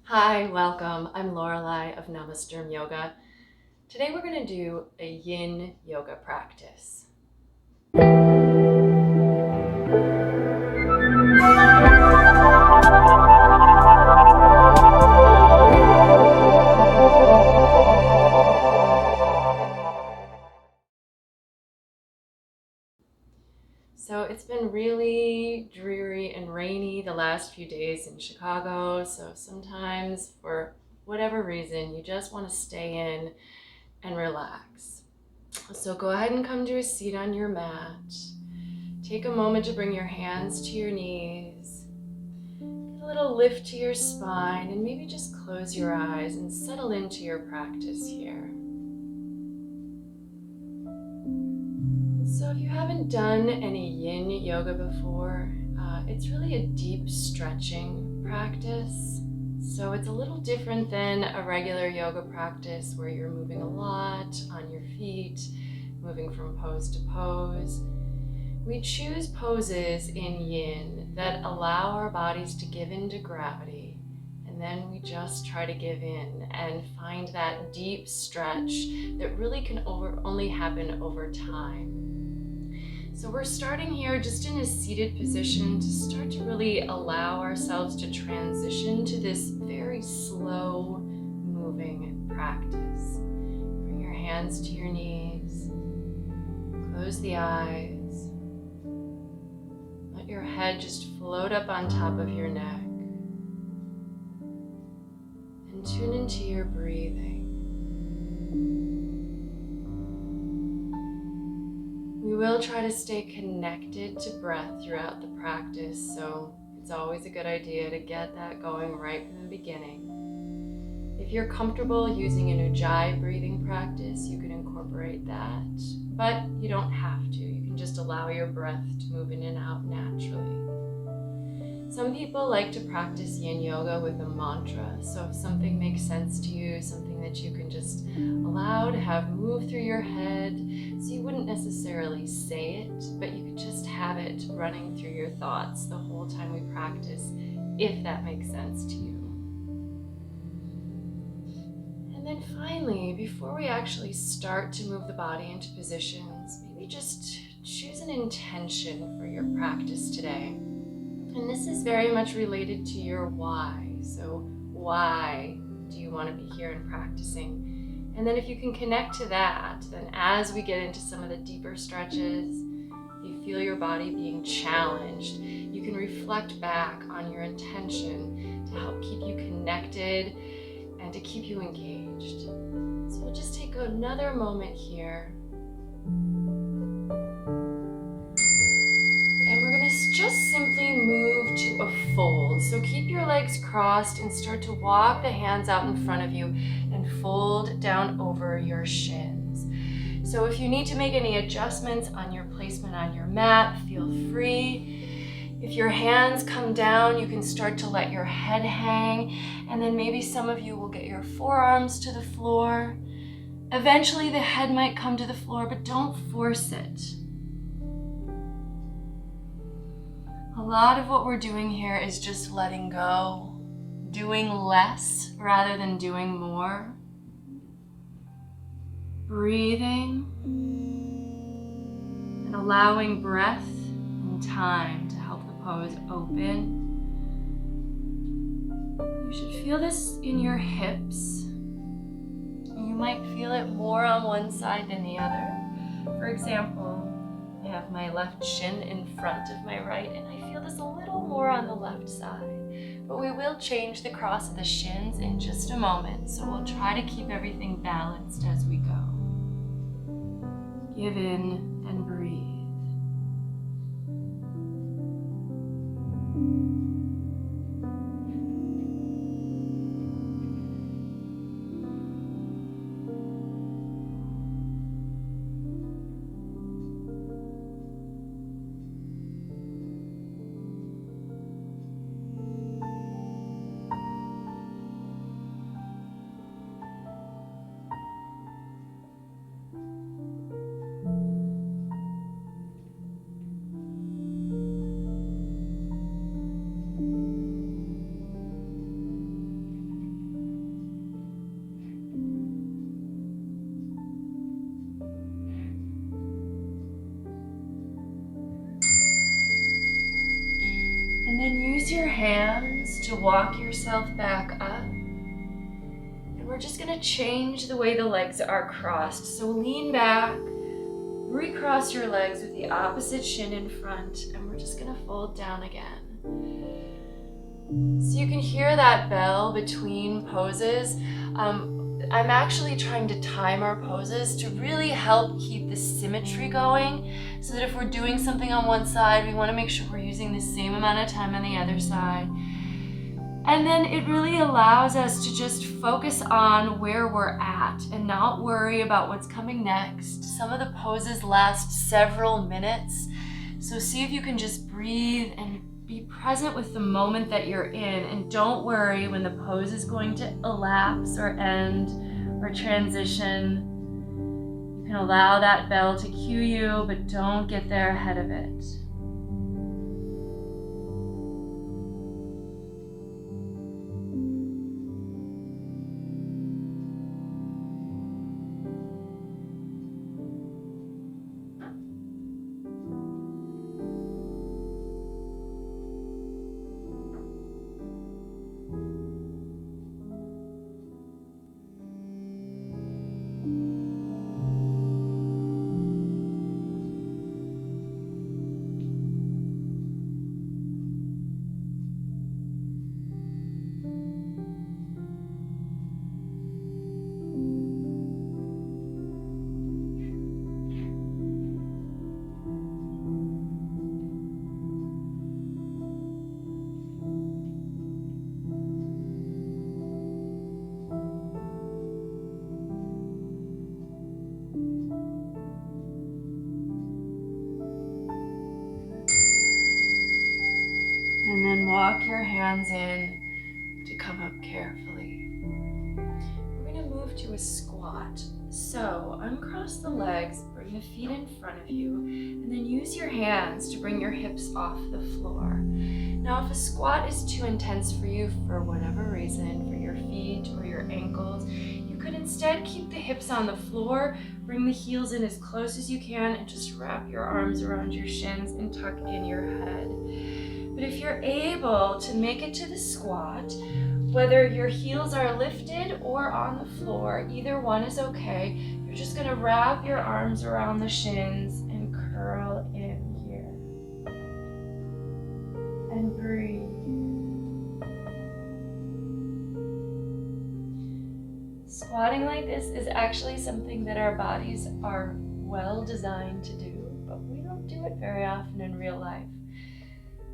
Hi, welcome. I'm Lorelai of Namasturm Yoga. Today we're going to do a Yin Yoga practice. So it's been really dreary and rainy the last few days in Chicago, so sometimes for whatever reason you just want to stay in and relax. So go ahead and come to a seat on your mat. Take a moment to bring your hands to your knees. Get a little lift to your spine and maybe just close your eyes and settle into your practice here. So if you haven't done any Yin Yoga before, it's really a deep stretching practice. So it's a little different than a regular yoga practice where you're moving a lot on your feet, moving from pose to pose. We choose poses in Yin that allow our bodies to give in to gravity, and then we just try to give in and find that deep stretch that really can only happen over time. So we're starting here just in a seated position to start to really allow ourselves to transition to this very slow moving practice. Bring your hands to your knees, close the eyes, let your head just float up on top of your neck, and tune into your breathing. We will try to stay connected to breath throughout the practice, so it's always a good idea to get that going right from the beginning. If you're comfortable using an Ujjayi breathing practice, you can incorporate that, but you don't have to. You can just allow your breath to move in and out naturally. Some people like to practice Yin Yoga with a mantra, so if something makes sense to you, something that you can just allow to have move through your head, so you wouldn't necessarily say it, but you could just have it running through your thoughts the whole time we practice, if that makes sense to you. And then finally, before we actually start to move the body into positions, maybe just choose an intention for your practice today. And this is very much related to your why. So why do you want to be here and practicing? And then if you can connect to that, then as we get into some of the deeper stretches, you feel your body being challenged, you can reflect back on your intention to help keep you connected and to keep you engaged. So we'll just take another moment here. And we're going to just simply move to a fold. So keep your legs crossed and start to walk the hands out in front of you and fold down over your shins. So if you need to make any adjustments on your placement on your mat, feel free. If your hands come down, you can start to let your head hang, and then maybe some of you will get your forearms to the floor. Eventually the head might come to the floor, but don't force it. A lot of what we're doing here is just letting go, doing less rather than doing more. Breathing and allowing breath and time to help the pose open. You should feel this in your hips. You might feel it more on one side than the other. For example, I have my left shin in front of my right, and I feel this a little more on the left side. But we will change the cross of the shins in just a moment, so we'll try to keep everything balanced as we go. Give in and breathe. to walk yourself back up. And we're just gonna change the way the legs are crossed. So lean back, recross your legs with the opposite shin in front, and we're just gonna fold down again. So you can hear that bell between poses. I'm actually trying to time our poses to really help keep the symmetry going, so that if we're doing something on one side, we want to make sure we're using the same amount of time on the other side. And then it really allows us to just focus on where we're at and not worry about what's coming next. Some of the poses last several minutes, so see if you can just breathe and be present with the moment that you're in, and don't worry when the pose is going to elapse or end or transition. You can allow that bell to cue you, but don't get there ahead of it. And then walk your hands in to come up carefully. We're going to move to a squat. So uncross the legs, bring the feet in front of you, and then use your hands to bring your hips off the floor. Now, if a squat is too intense for you for whatever reason, for your feet or your ankles, you could instead keep the hips on the floor, bring the heels in as close as you can, and just wrap your arms around your shins and tuck in your head. But if you're able to make it to the squat, whether your heels are lifted or on the floor, either one is okay. You're just gonna wrap your arms around the shins and curl in here. And breathe. Squatting like this is actually something that our bodies are well designed to do, but we don't do it very often in real life.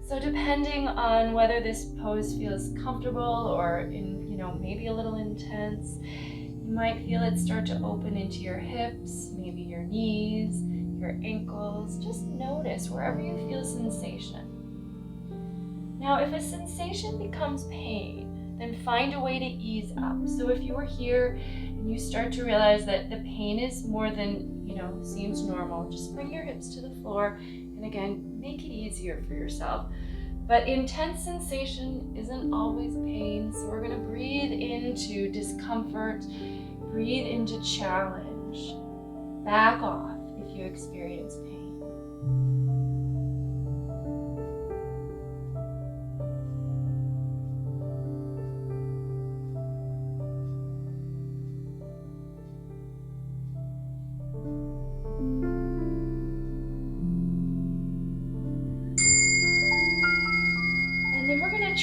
So depending on whether this pose feels comfortable or maybe a little intense, you might feel it start to open into your hips, maybe your knees, your ankles. Just notice wherever you feel sensation. Now, if a sensation becomes pain, then find a way to ease up. So if you were here and you start to realize that the pain is more than, seems normal, just bring your hips to the floor and again, make it easier for yourself. But intense sensation isn't always pain, so we're gonna breathe into discomfort, breathe into challenge. Back off if you experience pain.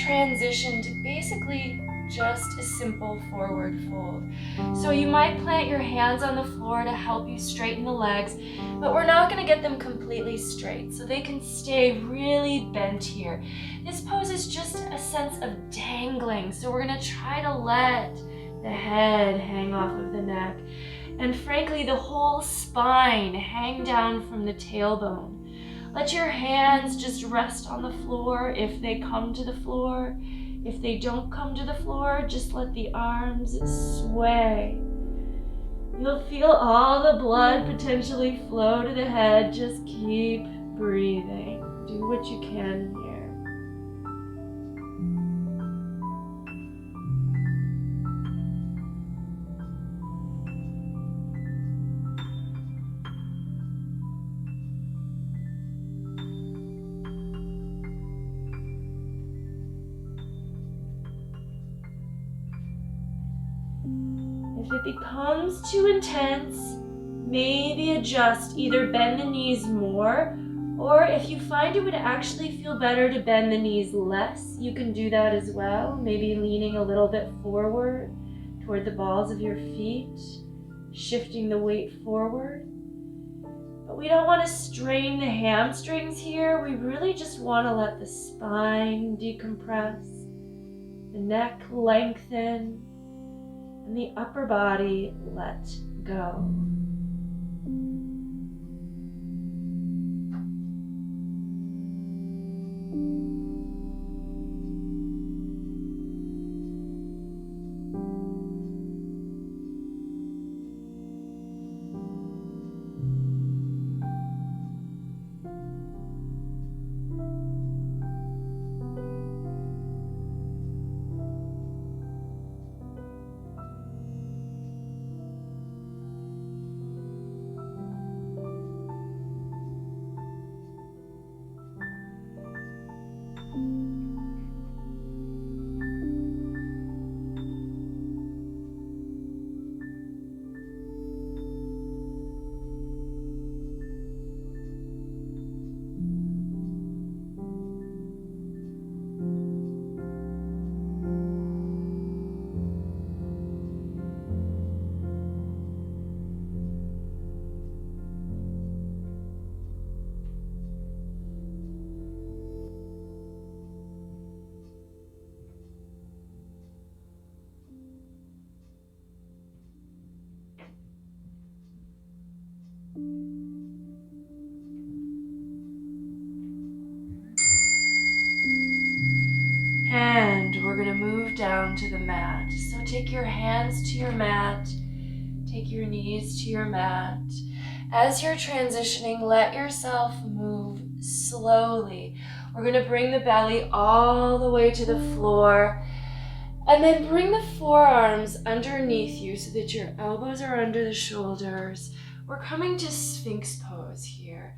Transition to basically just a simple forward fold. So you might plant your hands on the floor to help you straighten the legs, but we're not going to get them completely straight, so they can stay really bent here. This pose is just a sense of dangling, so we're going to try to let the head hang off of the neck, and frankly the whole spine hang down from the tailbone. Let your hands just rest on the floor if they come to the floor. If they don't come to the floor, just let the arms sway. You'll feel all the blood potentially flow to the head. Just keep breathing. Do what you can here. If it becomes too intense, maybe adjust. Either bend the knees more, or if you find it would actually feel better to bend the knees less, you can do that as well. Maybe leaning a little bit forward toward the balls of your feet, shifting the weight forward. But we don't want to strain the hamstrings here. We really just want to let the spine decompress, the neck lengthen, and the upper body let go. And we're going to move down to the mat. So take your hands to your mat. Take your knees to your mat. As you're transitioning, let yourself move slowly. We're going to bring the belly all the way to the floor. And then bring the forearms underneath you so that your elbows are under the shoulders. We're coming to Sphinx pose here.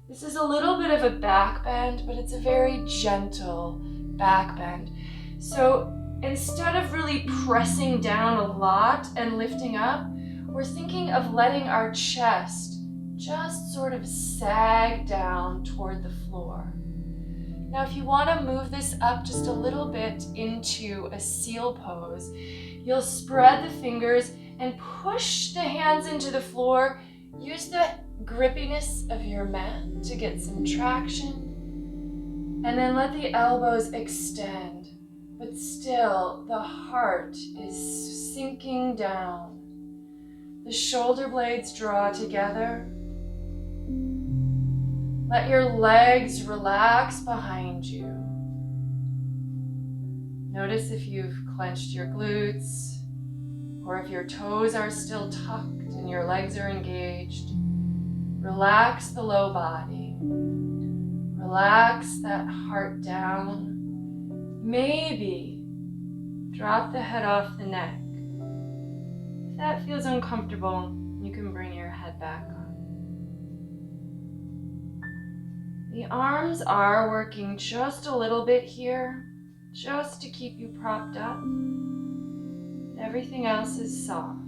This is a little bit of a back bend, but it's a very gentle back bend. So instead of really pressing down a lot and lifting up, we're thinking of letting our chest just sort of sag down toward the floor. Now, if you want to move this up just a little bit into a seal pose, you'll spread the fingers and push the hands into the floor. Use the grippiness of your mat to get some traction. And then let the elbows extend, but still the heart is sinking down. The shoulder blades draw together. Let your legs relax behind you. Notice if you've clenched your glutes or if your toes are still tucked and your legs are engaged. Relax the low body. Relax that heart down. Maybe drop the head off the neck. If that feels uncomfortable, you can bring your head back on. The arms are working just a little bit here, just to keep you propped up. Everything else is soft.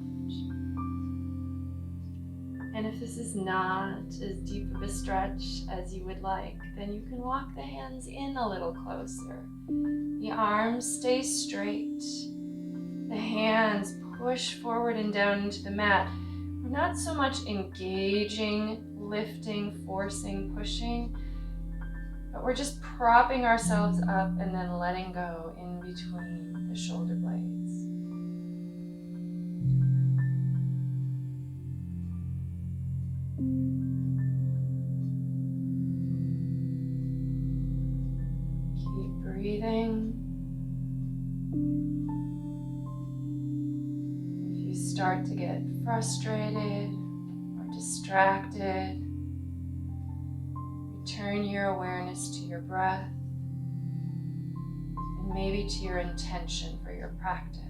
And if this is not as deep of a stretch as you would like, then you can walk the hands in a little closer. The arms stay straight. The hands push forward and down into the mat. We're not so much engaging, lifting, forcing, pushing, but we're just propping ourselves up and then letting go in between the shoulder blades. Keep breathing. If you start to get frustrated or distracted, turn your awareness to your breath and maybe to your intention for your practice.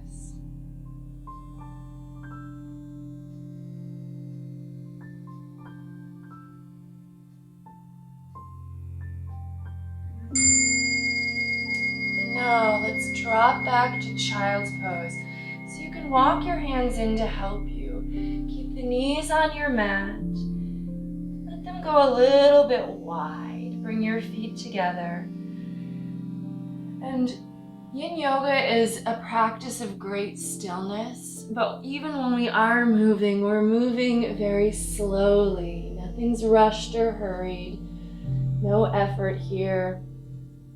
Now let's drop back to child's pose. So you can walk your hands in to help you. Keep the knees on your mat. Let them go a little bit wide. Bring your feet together. And Yin Yoga is a practice of great stillness, but even when we are moving, we're moving very slowly. Nothing's rushed or hurried. No effort here.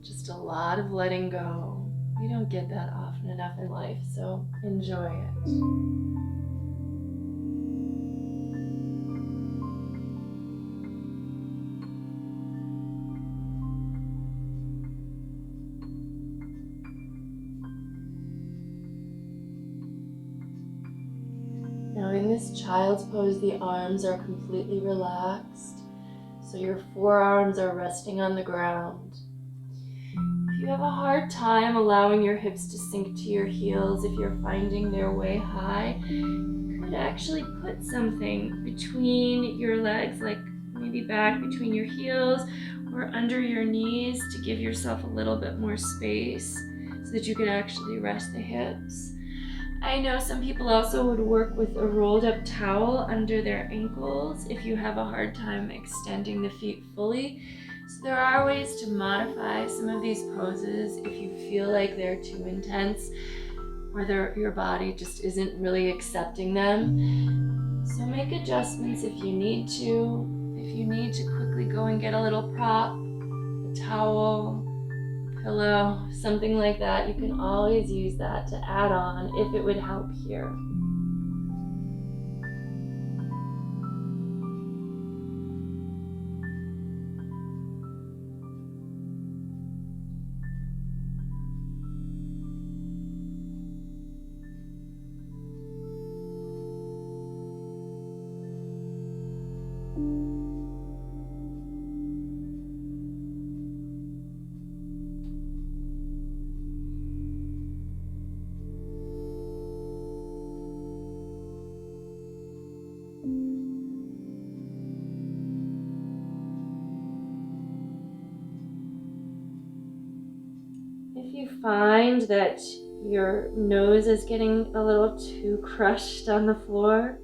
Just a lot of letting go. We don't get that often enough in life, so enjoy it. Now in this child's pose, the arms are completely relaxed, so your forearms are resting on the ground. If you have a hard time allowing your hips to sink to your heels, if you're finding they're way high, you could actually put something between your legs, like maybe back between your heels or under your knees, to give yourself a little bit more space so that you could actually rest the hips. I know some people also would work with a rolled up towel under their ankles if you have a hard time extending the feet fully. So there are ways to modify some of these poses if you feel like they're too intense or your body just isn't really accepting them. So make adjustments if you need to. If you need to quickly go and get a little prop, a towel, pillow, something like that, you can always use that to add on if it would help here. If you find that your nose is getting a little too crushed on the floor,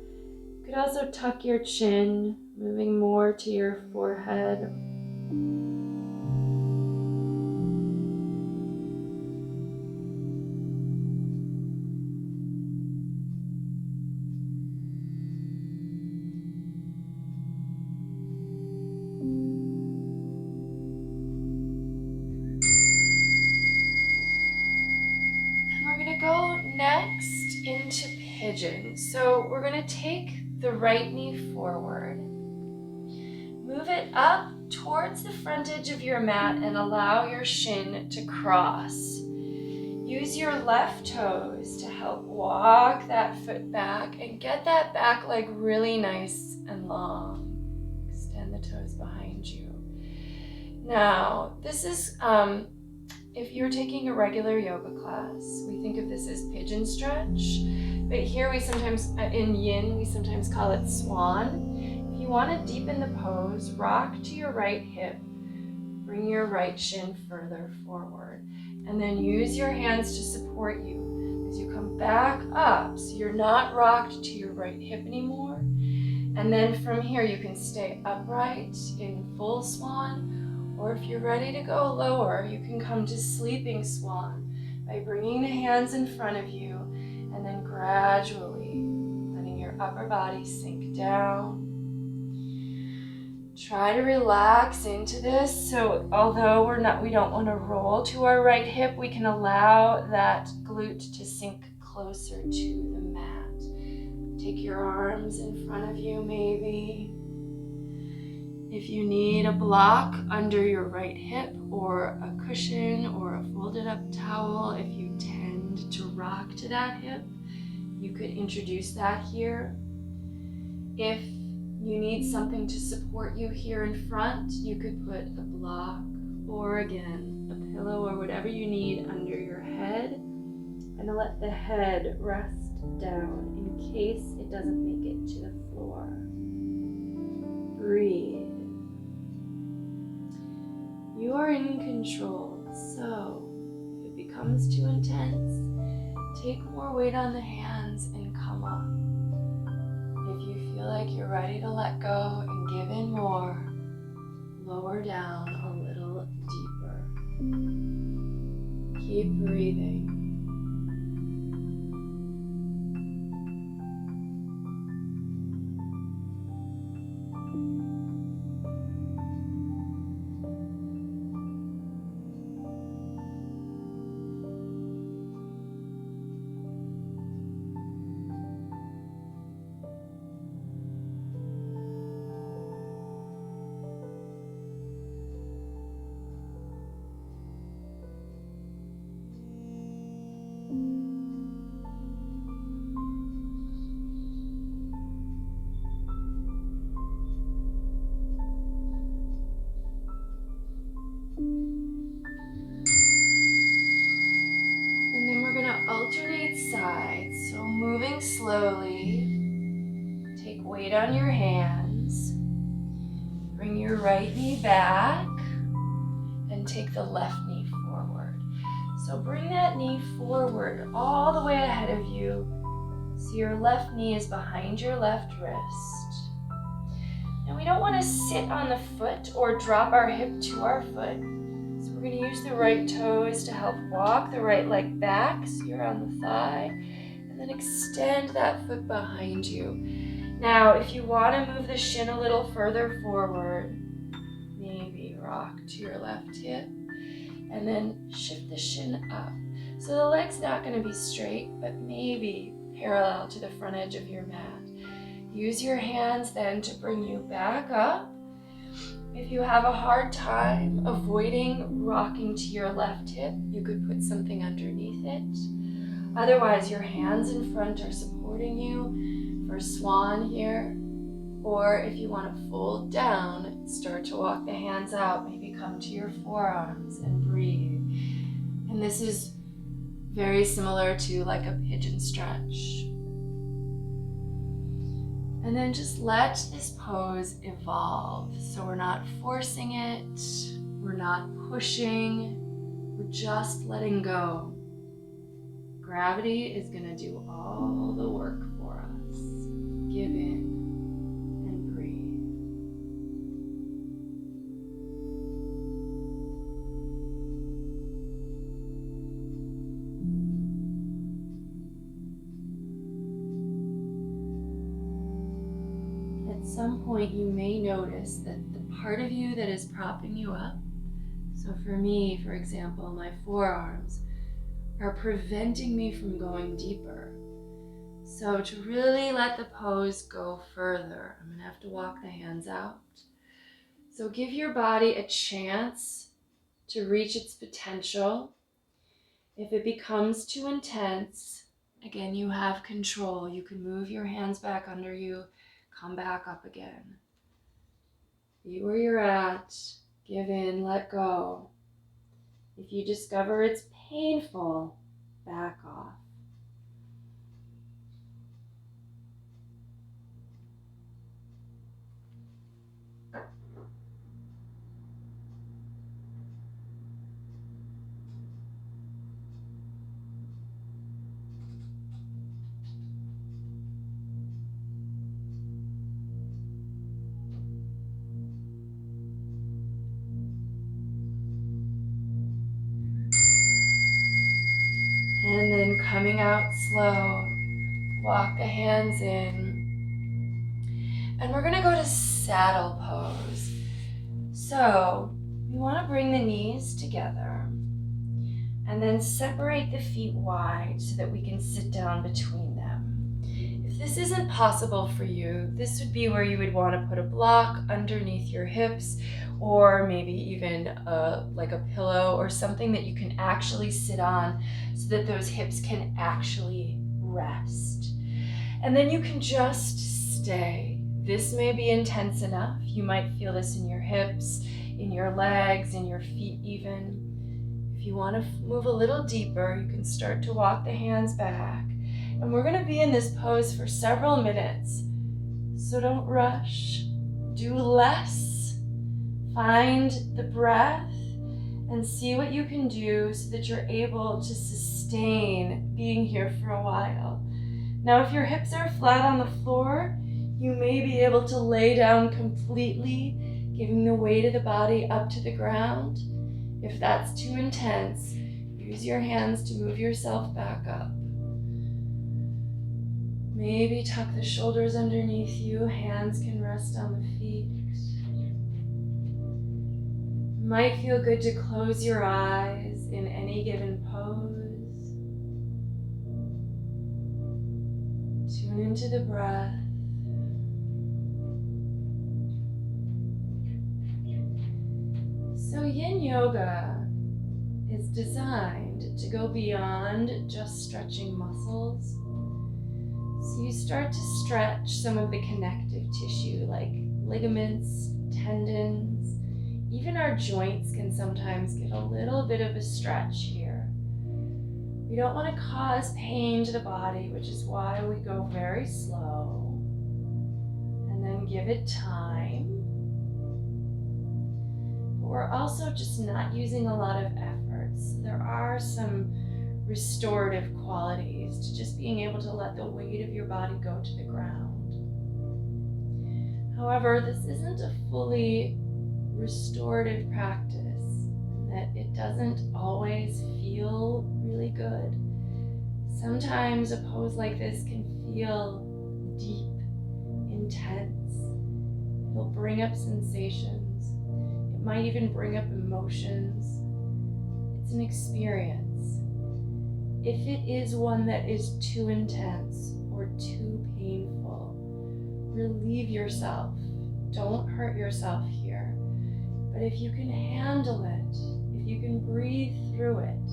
you could also tuck your chin, moving more to your forehead. Go next into Pigeon. So we're going to take the right knee forward, move it up towards the front edge of your mat and allow your shin to cross. Use your left toes to help walk that foot back and get that back leg really nice and long. Extend the toes behind you. Now, this is if you're taking a regular yoga class, we think of this as pigeon stretch, but here we sometimes, in Yin, we sometimes call it Swan. If you want to deepen the pose, rock to your right hip, bring your right shin further forward, and then use your hands to support you as you come back up, so you're not rocked to your right hip anymore. And then from here, you can stay upright in full Swan, or if you're ready to go lower, you can come to sleeping swan by bringing the hands in front of you and then gradually letting your upper body sink down. Try to relax into this. So although we don't want to roll to our right hip, we can allow that glute to sink closer to the mat. Take your arms in front of you maybe. If you need a block under your right hip or a cushion or a folded up towel, if you tend to rock to that hip, you could introduce that here. If you need something to support you here in front, you could put a block or again, a pillow or whatever you need under your head, and let the head rest down in case it doesn't make it to the floor. Breathe. You are in control, so if it becomes too intense, take more weight on the hands come up. If you feel like you're ready to let go and give in more, lower down a little deeper. Keep breathing. And then we're going to alternate sides. So moving slowly, take weight on your hands. Bring your right knee back and take the left knee forward. So bring that knee forward all the way ahead of you. So your left knee is behind your left wrist. And we don't want to sit on the foot or drop our hip to our foot. So we're going to use the right toes to help walk the right leg back. So you're on the thigh. And then extend that foot behind you. Now, if you want to move the shin a little further forward, maybe rock to your left hip. And then shift the shin up. So the leg's not going to be straight, but maybe parallel to the front edge of your mat. Use your hands then to bring you back up. If you have a hard time avoiding rocking to your left hip, you could put something underneath it. Otherwise, your hands in front are supporting you for Swan here. Or if you want to fold down, start to walk the hands out, maybe come to your forearms and breathe. And this is very similar to like a pigeon stretch. And then just let this pose evolve. So we're not forcing it, we're not pushing, we're just letting go. Gravity is going to do all the work for us. Give in and breathe. At some point you may notice that the part of you that is propping you up, so for me, for example, my forearms, are preventing me from going deeper. So to really let the pose go further, I'm going to have to walk the hands out. So give your body a chance to reach its potential. If it becomes too intense, again, you have control. You can move your hands back under you, come back up again. Be where you're at, give in, let go. If you discover it's painful, back off. And then coming out slow, walk the hands in. And we're going to go to saddle pose. So we want to bring the knees together and then separate the feet wide so that we can sit down between them. If this isn't possible for you, this would be where you would want to put a block underneath your hips, or maybe even like a pillow or something that you can actually sit on so that those hips can actually rest. And then you can just stay. This may be intense enough. You might feel this in your hips, in your legs, in your feet even. If you want to move a little deeper, you can start to walk the hands back. And we're going to be in this pose for several minutes. So don't rush. Do less. Find the breath and see what you can do so that you're able to sustain being here for a while. Now, if your hips are flat on the floor, you may be able to lay down completely, giving the weight of the body up to the ground. If that's too intense, use your hands to move yourself back up. Maybe tuck the shoulders underneath you, hands can rest on the feet. Might feel good to close your eyes in any given pose. Tune into the breath. So Yin Yoga is designed to go beyond just stretching muscles. So you start to stretch some of the connective tissue like ligaments, tendons. Even our joints can sometimes get a little bit of a stretch here. We don't want to cause pain to the body, which is why we go very slow and then give it time. But we're also just not using a lot of effort. So there are some restorative qualities to just being able to let the weight of your body go to the ground. However, this isn't a fully restorative practice, in that it doesn't always feel really good. Sometimes a pose like this can feel deep, intense. It'll bring up sensations. It might even bring up emotions. It's an experience. If it is one that is too intense or too painful, relieve yourself. Don't hurt yourself here. But if you can handle it, if you can breathe through it,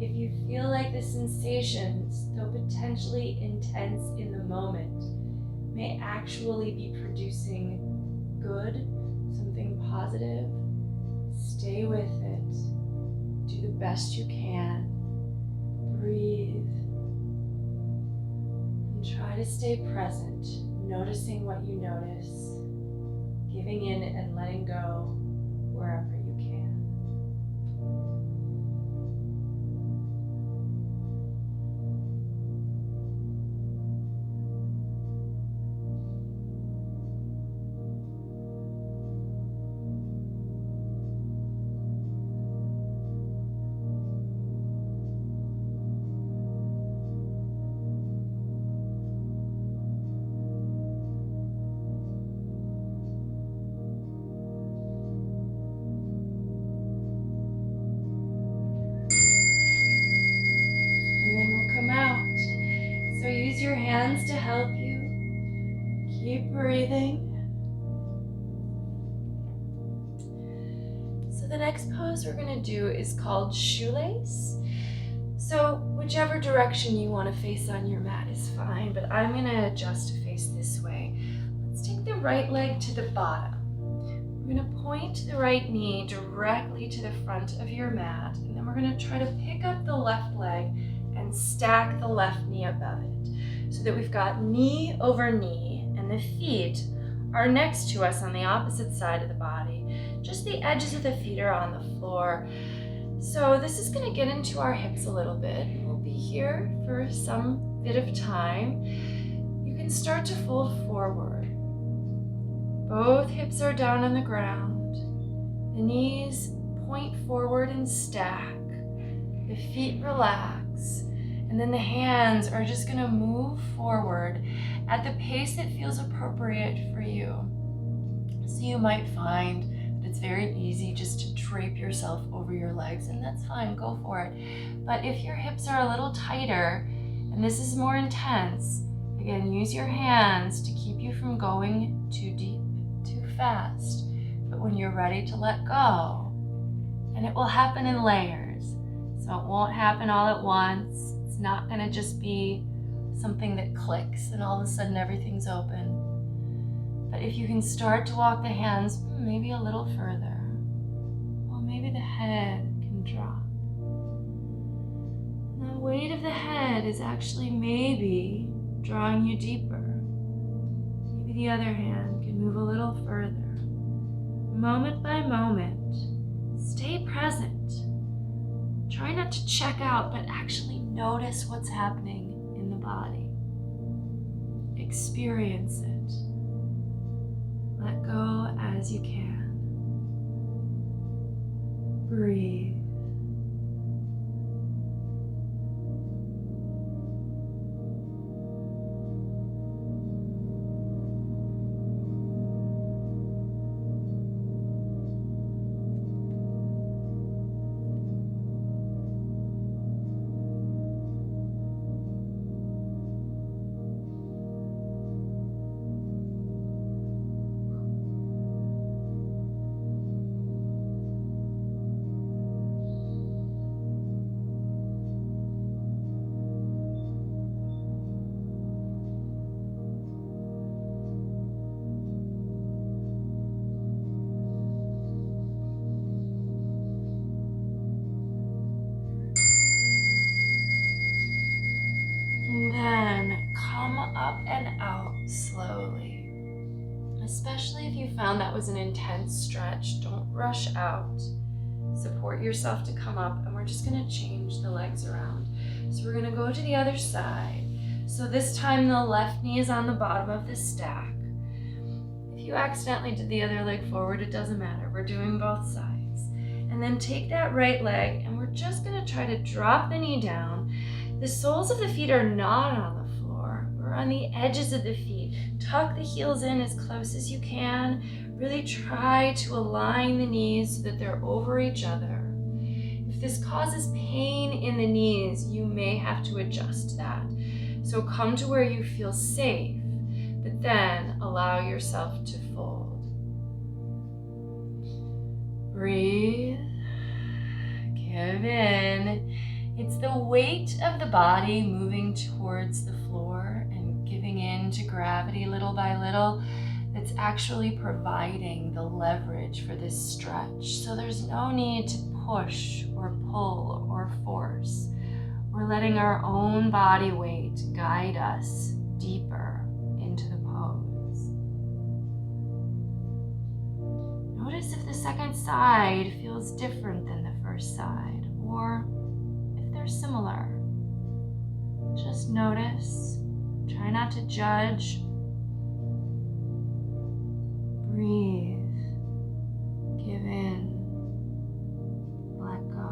if you feel like the sensations, though potentially intense in the moment, may actually be producing good, something positive, stay with it. Do the best you can. Breathe. And try to stay present, noticing what you notice, giving in and letting go wherever you can. Use your hands to help you. Keep breathing. So the next pose we're going to do is called Shoelace. So whichever direction you want to face on your mat is fine, but I'm going to adjust to face this way. Let's take the right leg to the bottom. We're going to point the right knee directly to the front of your mat, and then we're going to try to pick up the left leg and stack the left knee above it, so that we've got knee over knee, and the feet are next to us on the opposite side of the body. Just the edges of the feet are on the floor. So this is going to get into our hips a little bit. We'll be here for some bit of time. You can start to fold forward. Both hips are down on the ground. The knees point forward and stack. The feet relax. And then the hands are just going to move forward at the pace that feels appropriate for you. So you might find that it's very easy just to drape yourself over your legs, and that's fine, go for it. But if your hips are a little tighter and this is more intense, again, use your hands to keep you from going too deep, too fast. But when you're ready to let go, and it will happen in layers, so it won't happen all at once. It's not going to just be something that clicks and all of a sudden everything's open. But if you can start to walk the hands maybe a little further, well, maybe the head can drop. And the weight of the head is actually maybe drawing you deeper. Maybe the other hand can move a little further. Moment by moment, stay present. Try not to check out, but actually notice what's happening in the body. Experience it. Let go as you can. Breathe. And then come up and out slowly. Especially if you found that was an intense stretch, don't rush out. Support yourself to come up, and we're just gonna change the legs around. So we're gonna go to the other side. So this time the left knee is on the bottom of the stack. If you accidentally did the other leg forward, it doesn't matter. We're doing both sides. And then take that right leg, and we're just gonna try to drop the knee down. The soles of the feet are not on the floor. We're on the edges of the feet. Tuck the heels in as close as you can. Really try to align the knees so that they're over each other. If this causes pain in the knees, you may have to adjust that. So come to where you feel safe, but then allow yourself to fold. Breathe. Give in. It's the weight of the body moving towards the floor and giving in to gravity little by little that's actually providing the leverage for this stretch. So there's no need to push or pull or force. We're letting our own body weight guide us deeper into the pose. Notice if the second side feels different than the first side, or if they're similar. Just notice. Try not to judge. Breathe. Give in. Let go.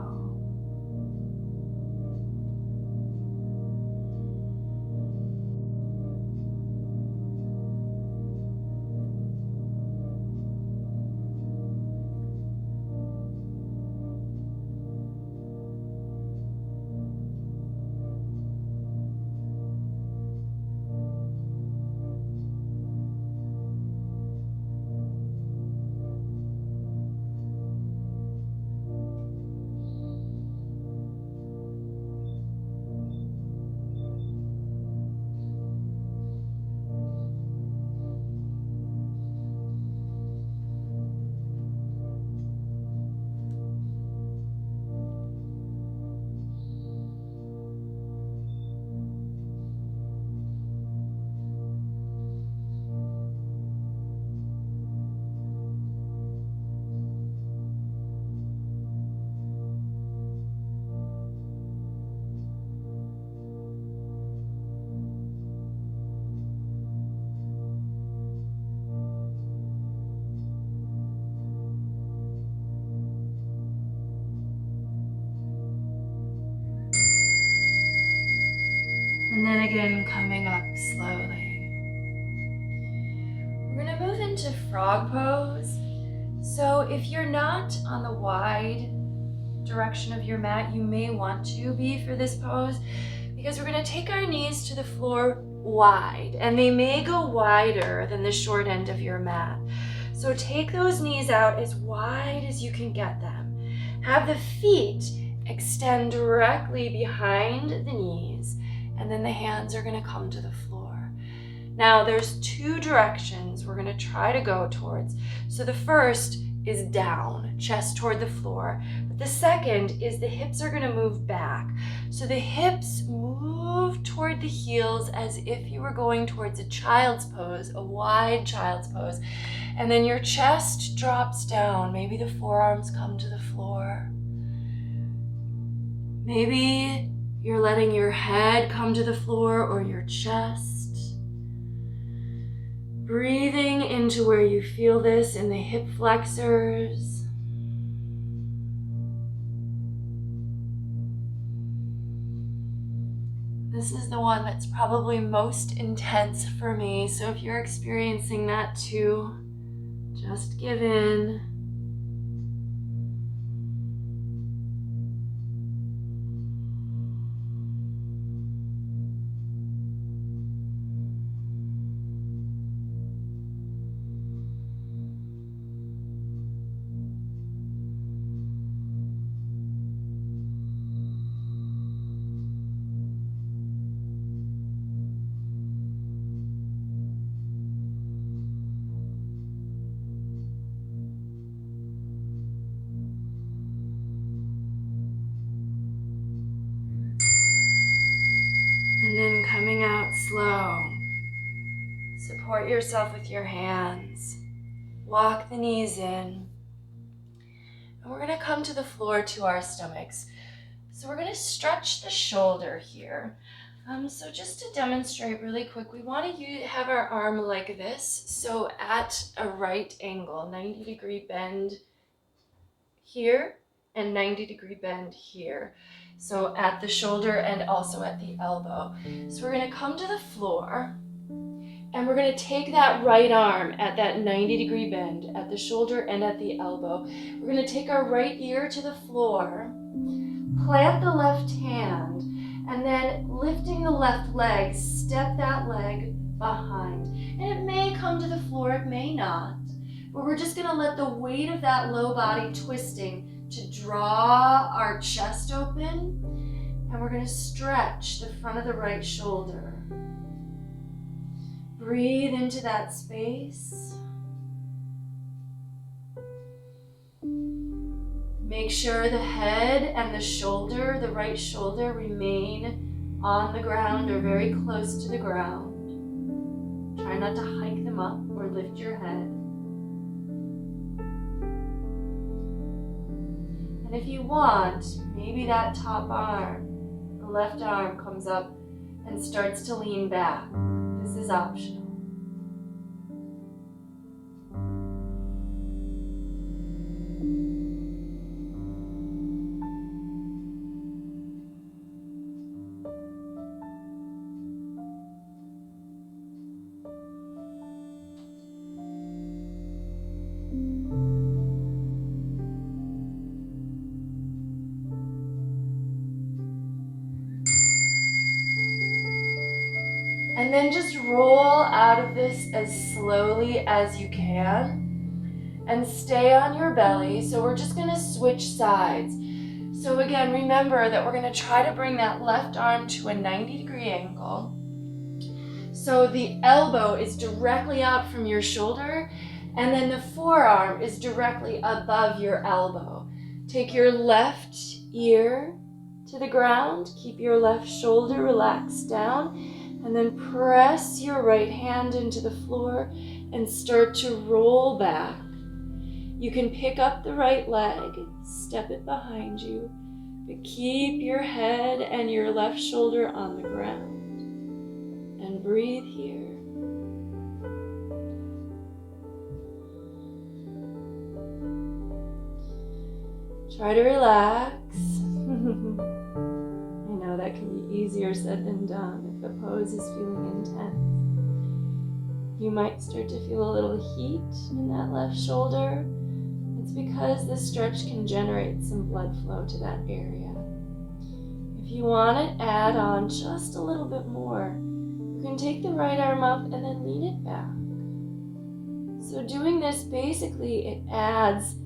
And then again, coming up slowly. We're gonna move into frog pose. So if you're not on the wide direction of your mat, you may want to be for this pose, because we're gonna take our knees to the floor wide, and they may go wider than the short end of your mat. So take those knees out as wide as you can get them. Have the feet extend directly behind the knees, and then the hands are gonna come to the floor. Now there's two directions we're gonna try to go towards. So the first is down, chest toward the floor. But the second is the hips are gonna move back. So the hips move toward the heels as if you were going towards a child's pose, a wide child's pose. And then your chest drops down. Maybe the forearms come to the floor. Maybe you're letting your head come to the floor or your chest. Breathing into where you feel this in the hip flexors. This is the one that's probably most intense for me, so if you're experiencing that too, just give in. And then coming out slow. Support yourself with your hands. Walk the knees in. And we're going to come to the floor to our stomachs. So we're going to stretch the shoulder here. So just to demonstrate really quick, we want to have our arm like this. So at a right angle, 90-degree bend here and 90-degree bend here. So at the shoulder and also at the elbow. So we're going to come to the floor and we're going to take that right arm at that 90-degree bend at the shoulder and at the elbow. We're going to take our right ear to the floor, plant the left hand, and then lifting the left leg, step that leg behind. And it may come to the floor, it may not. But we're just going to let the weight of that low body twisting to draw our chest open. And we're going to stretch the front of the right shoulder. Breathe into that space. Make sure the head and the shoulder, the right shoulder, remain on the ground or very close to the ground. Try not to hike them up or lift your head. And if you want, maybe that top arm, the left arm, comes up and starts to lean back. This is optional. And then just roll out of this as slowly as you can and stay on your belly. So we're just going to switch sides. So again, remember that we're going to try to bring that left arm to a 90-degree angle. So the elbow is directly out from your shoulder, and then the forearm is directly above your elbow. Take your left ear to the ground, keep your left shoulder relaxed down, and then press your right hand into the floor and start to roll back. You can pick up the right leg, step it behind you, but keep your head and your left shoulder on the ground. And breathe here. Try to relax. I know that can be easier said than done if the pose is feeling intense. You might start to feel a little heat in that left shoulder. It's because this stretch can generate some blood flow to that area. If you want to add on just a little bit more, you can take the right arm up and then lean it back. So doing this, basically, it adds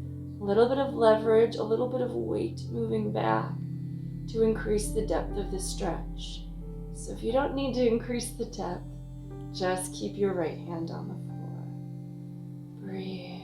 a little bit of leverage, a little bit of weight moving back to increase the depth of the stretch. So if you don't need to increase the depth, just keep your right hand on the floor. Breathe.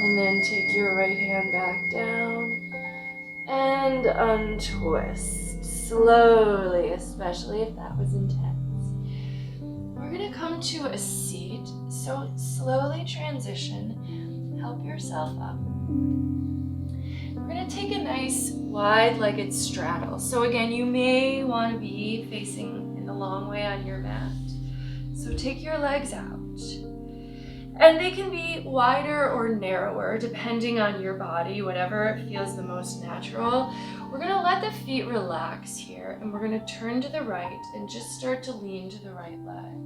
And then take your right hand back down And untwist slowly, especially if that was intense. We're gonna come to a seat, so slowly transition, help yourself up. We're gonna take a nice wide-legged straddle. So again, you may want to be facing in the long way on your mat. So take your legs out. And they can be wider or narrower depending on your body, whatever feels the most natural. We're gonna let the feet relax here, and we're gonna turn to the right and just start to lean to the right leg.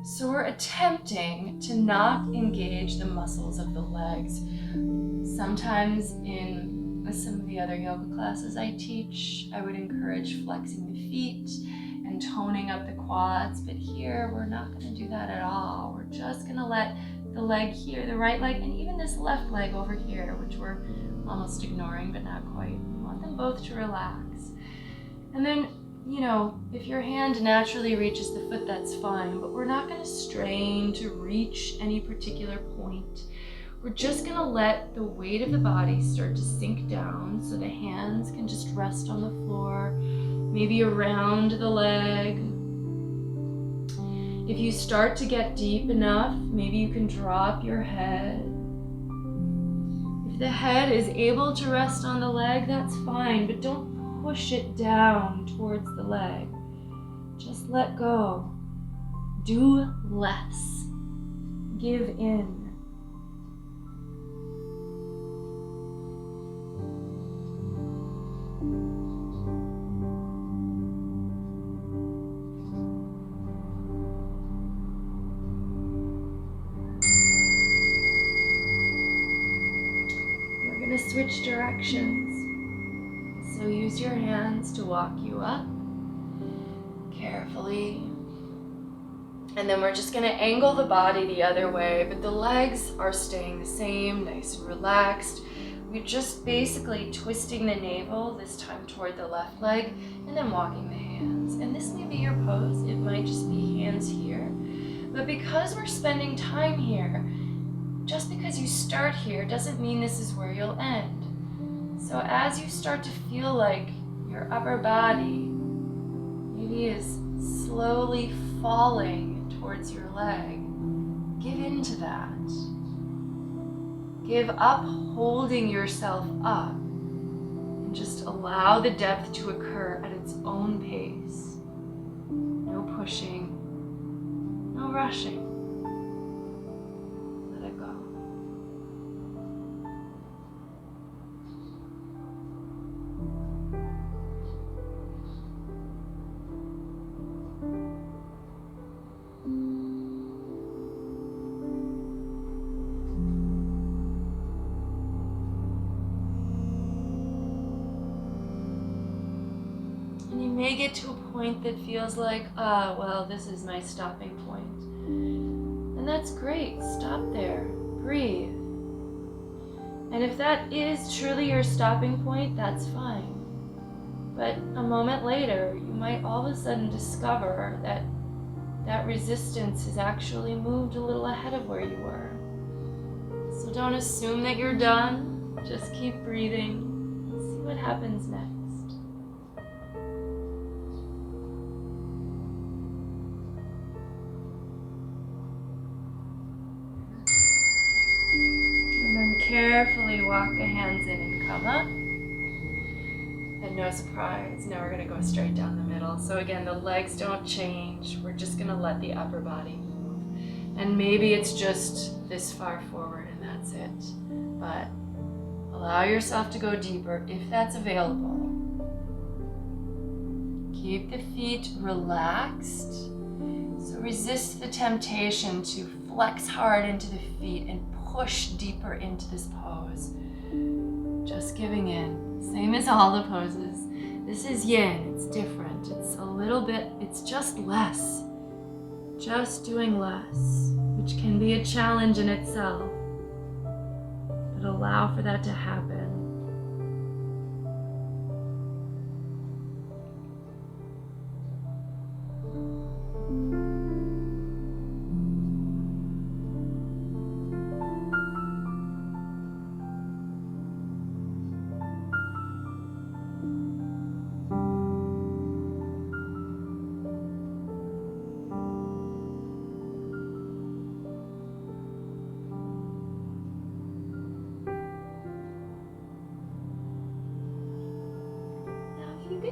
So we're attempting to not engage the muscles of the legs. Sometimes in some of the other yoga classes I teach, I would encourage flexing the feet and toning up the quads, but here we're not going to do that at all. We're just going to let the leg here, the right leg, and even this left leg over here, which we're almost ignoring but not quite. We want them both to relax. And then, you know, if your hand naturally reaches the foot, that's fine, but we're not going to strain to reach any particular point. We're just going to let the weight of the body start to sink down so the hands can just rest on the floor, maybe around the leg. If you start to get deep enough, maybe you can drop your head. If the head is able to rest on the leg, that's fine, but don't push it down towards the leg. Just let go. Do less. Give in. We're going to switch directions. So use your hands to walk you up carefully. And then we're just going to angle the body the other way, but the legs are staying the same, nice and relaxed. We're just basically twisting the navel, this time toward the left leg, and then walking the hands. And this may be your pose. It might just be hands here. But because we're spending time here, just because you start here doesn't mean this is where you'll end. So as you start to feel like your upper body maybe is slowly falling towards your leg, give into that. Give up holding yourself up and just allow the depth to occur at its own pace. No pushing, no rushing. Let it go. You may get to a point that feels like, well, this is my stopping point. And that's great. Stop there. Breathe. And if that is truly your stopping point, that's fine. But a moment later, you might all of a sudden discover that that resistance has actually moved a little ahead of where you were. So don't assume that you're done. Just keep breathing. Let's see what happens next. And then carefully walk the hands in and come up. And no surprise, now we're going to go straight down the middle. So again, the legs don't change. We're just going to let the upper body move. And maybe it's just this far forward and that's it. But allow yourself to go deeper if that's available. Keep the feet relaxed. So resist the temptation to flex hard into the feet and push deeper into this pose. Just giving in. Same as all the poses. This is yin. It's different. It's a little bit, it's just less. Just doing less, which can be a challenge in itself. But allow for that to happen.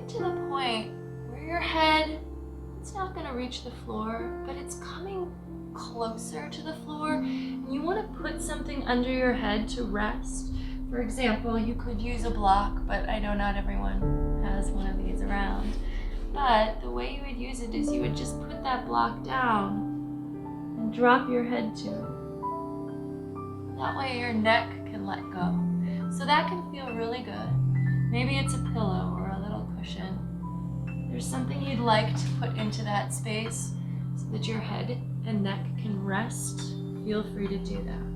it to the point where your head, it's not going to reach the floor, but it's coming closer to the floor. And you want to put something under your head to rest. For example, you could use a block, but I know not everyone has one of these around. But the way you would use it is you would just put that block down and drop your head to it. That way your neck can let go. So that can feel really good. Maybe it's a pillow or a little cushion. There's something you'd like to put into that space so that your head and neck can rest. Feel free to do that.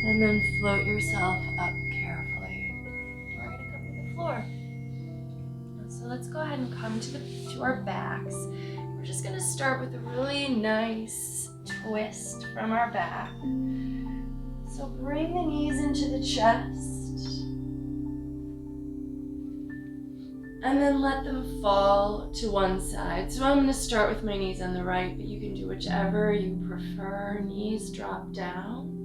And then float yourself up carefully. We're going to come to the floor. So let's go ahead and come to our backs. We're just going to start with a really nice twist from our back. So bring the knees into the chest. And then let them fall to one side. So I'm going to start with my knees on the right, but you can do whichever you prefer. Knees drop down.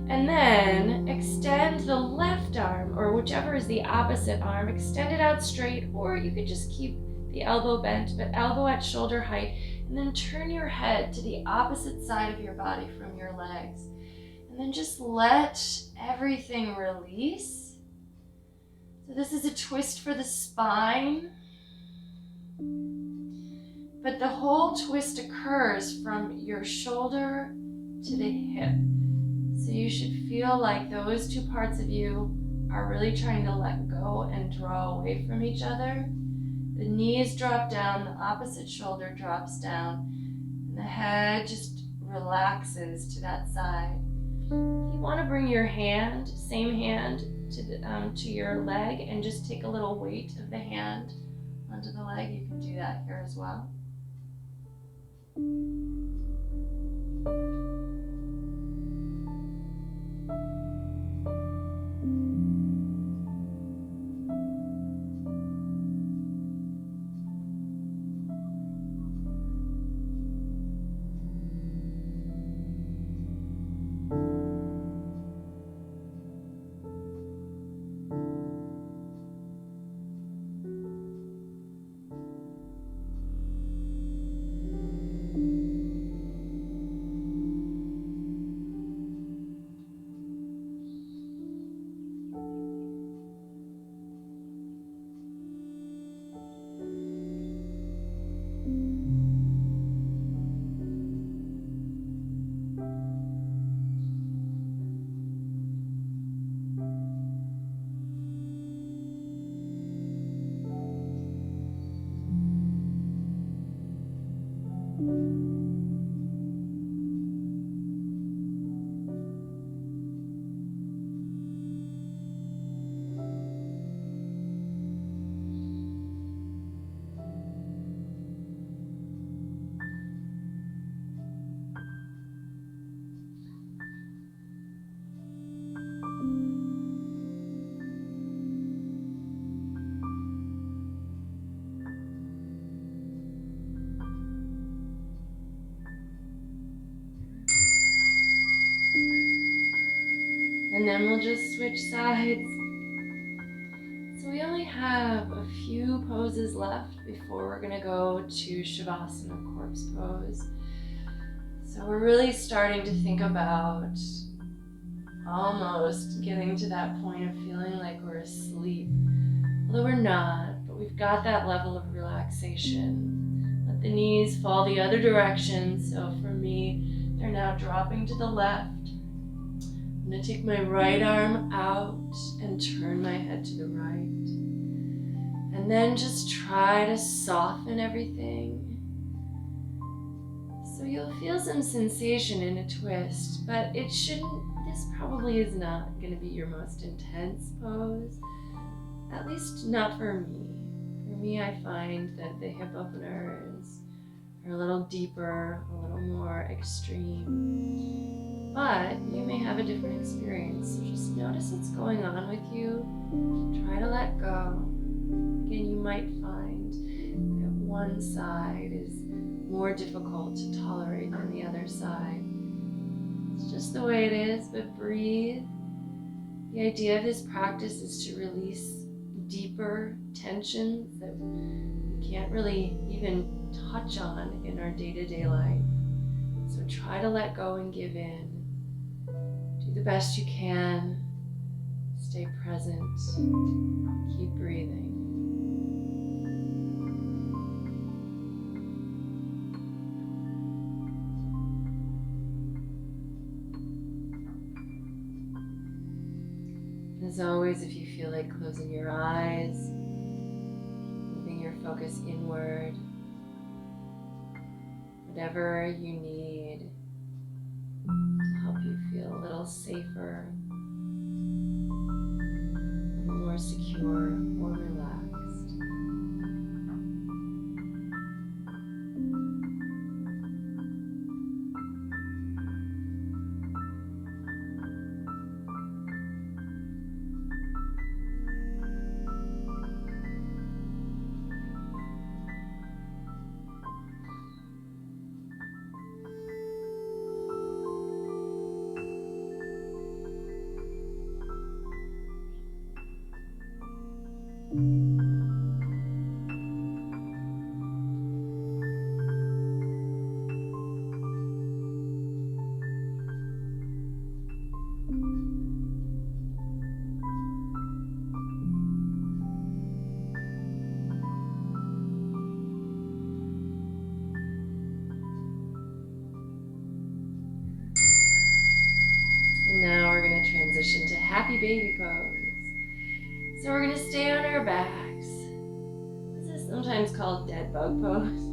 And then extend the left arm, or whichever is the opposite arm, extend it out straight, or you could just keep the elbow bent, but elbow at shoulder height, and then turn your head to the opposite side of your body from your legs. And then just let everything release. So this is a twist for the spine, but the whole twist occurs from your shoulder to the hip. So you should feel like those two parts of you are really trying to let go and draw away from each other. The knees drop down, the opposite shoulder drops down, and the head just relaxes to that side. If you want to bring your hand, same hand, to your leg and just take a little weight of the hand onto the leg, you can do that here as well. And then we'll just switch sides. So we only have a few poses left before we're gonna go to Savasana, corpse pose. So we're really starting to think about almost getting to that point of feeling like we're asleep. Although we're not, but we've got that level of relaxation. Let the knees fall the other direction. So for me, they're now dropping to the left. I'm going to take my right arm out and turn my head to the right. And then just try to soften everything. So you'll feel some sensation in a twist, but this probably is not going to be your most intense pose. At least not for me. For me, I find that the hip openers are a little deeper, a little more extreme. But you may have a different experience, so just notice what's going on with you. Try to let go. Again, you might find that one side is more difficult to tolerate than the other side. It's just the way it is, but breathe. The idea of this practice is to release deeper tensions that we can't really even touch on in our day-to-day life. So try to let go and give in. Do the best you can. Stay present. Keep breathing. As always, if you feel like closing your eyes, moving your focus inward, whatever you need to help you feel a little safer, a little more secure, more relaxed. And now we're going to transition to happy baby pose. So we're going to stay on our backs. This is sometimes called dead bug pose.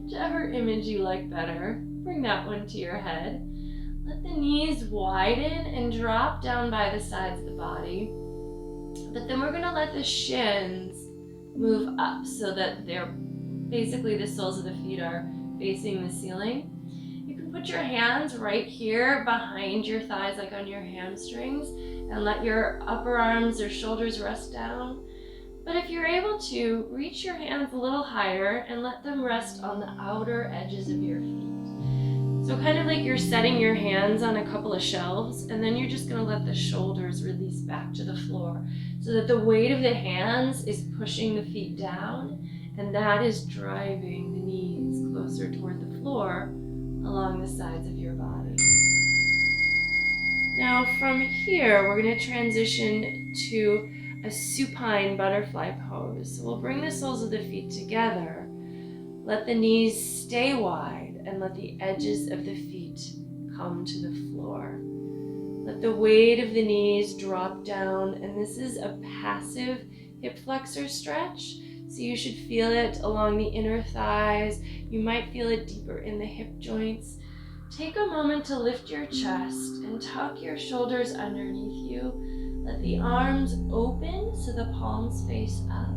Whichever image you like better, bring that one to your head. Let the knees widen and drop down by the sides of the body. But then we're going to let the shins move up so that they're basically the soles of the feet are facing the ceiling. You can put your hands right here behind your thighs, like on your hamstrings, and let your upper arms or shoulders rest down. But if you're able to, reach your hands a little higher and let them rest on the outer edges of your feet. So kind of like you're setting your hands on a couple of shelves, and then you're just going to let the shoulders release back to the floor so that the weight of the hands is pushing the feet down, and that is driving the knees closer toward the floor along the sides of your body. Now from here, we're going to transition to a supine butterfly pose. So we'll bring the soles of the feet together, let the knees stay wide, and let the edges of the feet come to the floor. Let the weight of the knees drop down, and this is a passive hip flexor stretch. So you should feel it along the inner thighs. You might feel it deeper in the hip joints. Take a moment to lift your chest and tuck your shoulders underneath you. Let the arms open so the palms face up.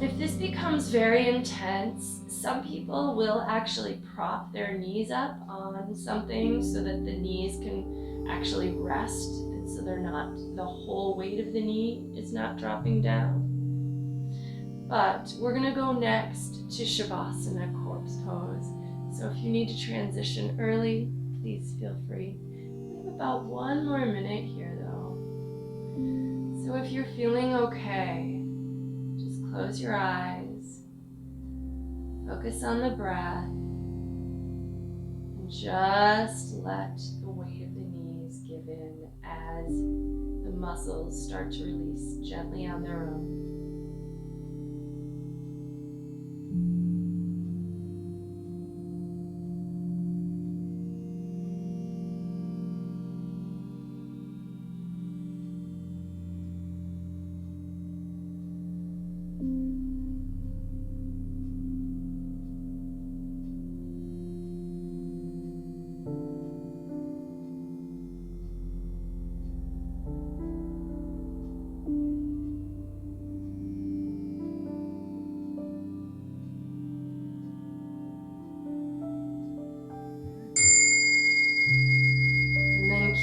If this becomes very intense, some people will actually prop their knees up on something so that the knees can actually rest, and so they're not, the whole weight of the knee is not dropping down. But we're going to go next to Savasana, corpse pose. So if you need to transition early, please feel free. We have about 1 more minute here though. So if you're feeling okay, just close your eyes, focus on the breath, and just let the weight of the knees give in as the muscles start to release gently on their own.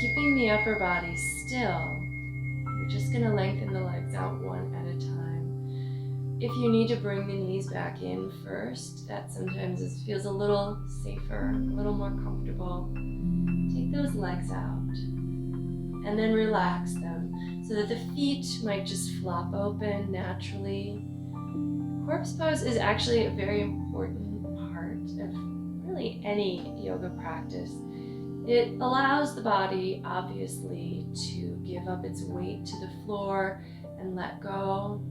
Keeping the upper body still, we're just going to lengthen the legs out one at a time. If you need to bring the knees back in first, that sometimes feels a little safer, a little more comfortable. Take those legs out and then relax them so that the feet might just flop open naturally. Corpse pose is actually a very important part of really any yoga practice. It allows the body, obviously, to give up its weight to the floor and let go.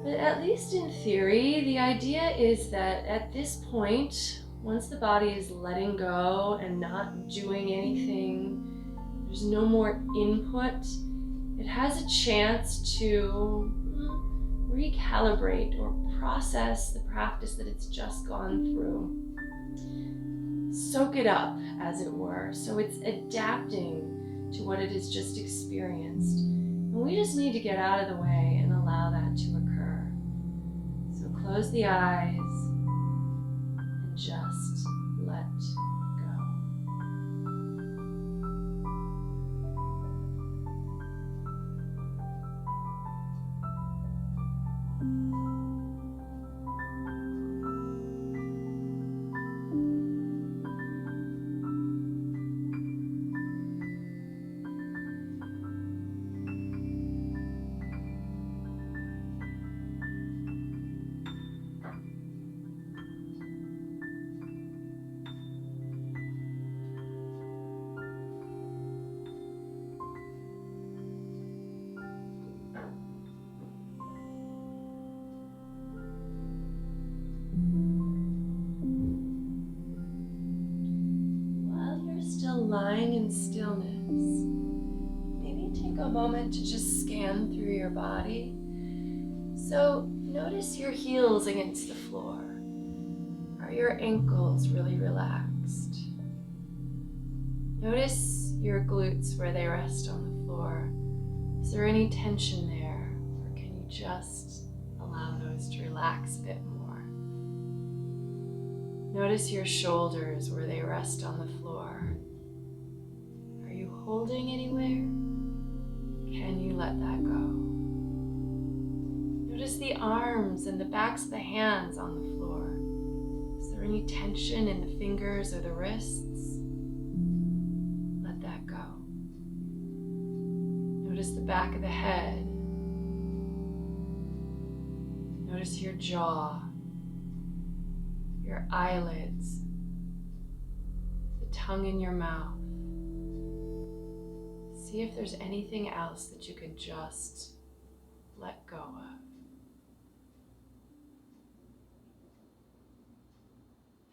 But at least in theory, the idea is that at this point, once the body is letting go and not doing anything, there's no more input, it has a chance to recalibrate or process the practice that it's just gone through. Soak it up, as it were, so it's adapting to what it has just experienced. And we just need to get out of the way and allow that to occur. So close the eyes and just let go. Lying in stillness, maybe take a moment to just scan through your body. So notice your heels against the floor. Are your ankles really relaxed? Notice your glutes where they rest on the floor. Is there any tension there, or can you just allow those to relax a bit more? Notice your shoulders where they rest on the floor. Holding anywhere? Can you let that go? Notice the arms and the backs of the hands on the floor. Is there any tension in the fingers or the wrists? Let that go. Notice the back of the head. Notice your jaw, your eyelids, the tongue in your mouth. See if there's anything else that you can just let go of.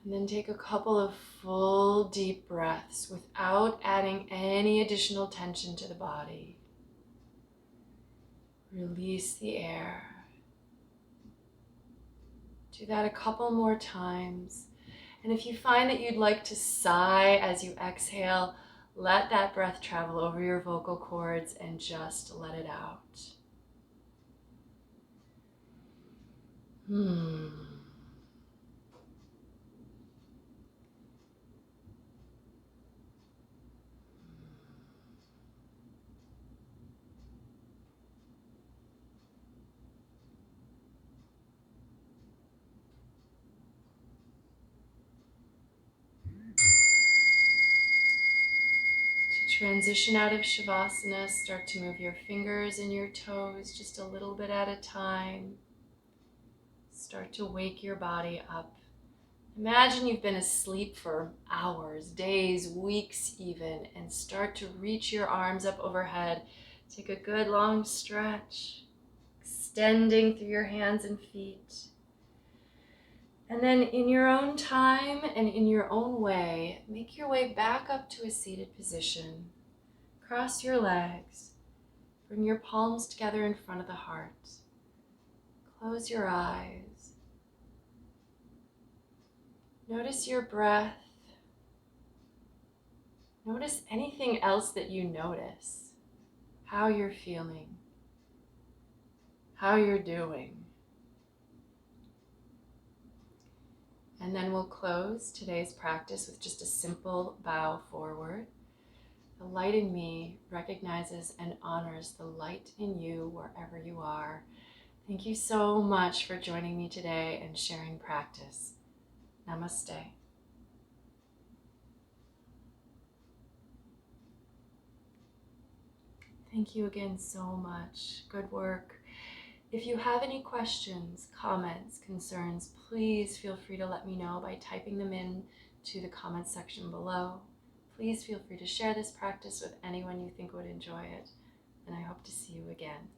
And then take a couple of full deep breaths without adding any additional tension to the body. Release the air. Do that a couple more times. And if you find that you'd like to sigh as you exhale, let that breath travel over your vocal cords and just let it out. Transition out of Savasana, start to move your fingers and your toes just a little bit at a time. Start to wake your body up Imagine you've been asleep for hours, days, weeks even, and start to reach your arms up overhead. Take a good long stretch, extending through your hands and feet. And then in your own time and in your own way, make your way back up to a seated position. Cross your legs. Bring your palms together in front of the heart. Close your eyes. Notice your breath. Notice anything else that you notice. How you're feeling. How you're doing. And then we'll close today's practice with just a simple bow forward. The light in me recognizes and honors the light in you wherever you are. Thank you so much for joining me today and sharing practice. Namaste. Thank you again so much. Good work. If you have any questions, comments, concerns, please feel free to let me know by typing them in to the comments section below. Please feel free to share this practice with anyone you think would enjoy it, and I hope to see you again.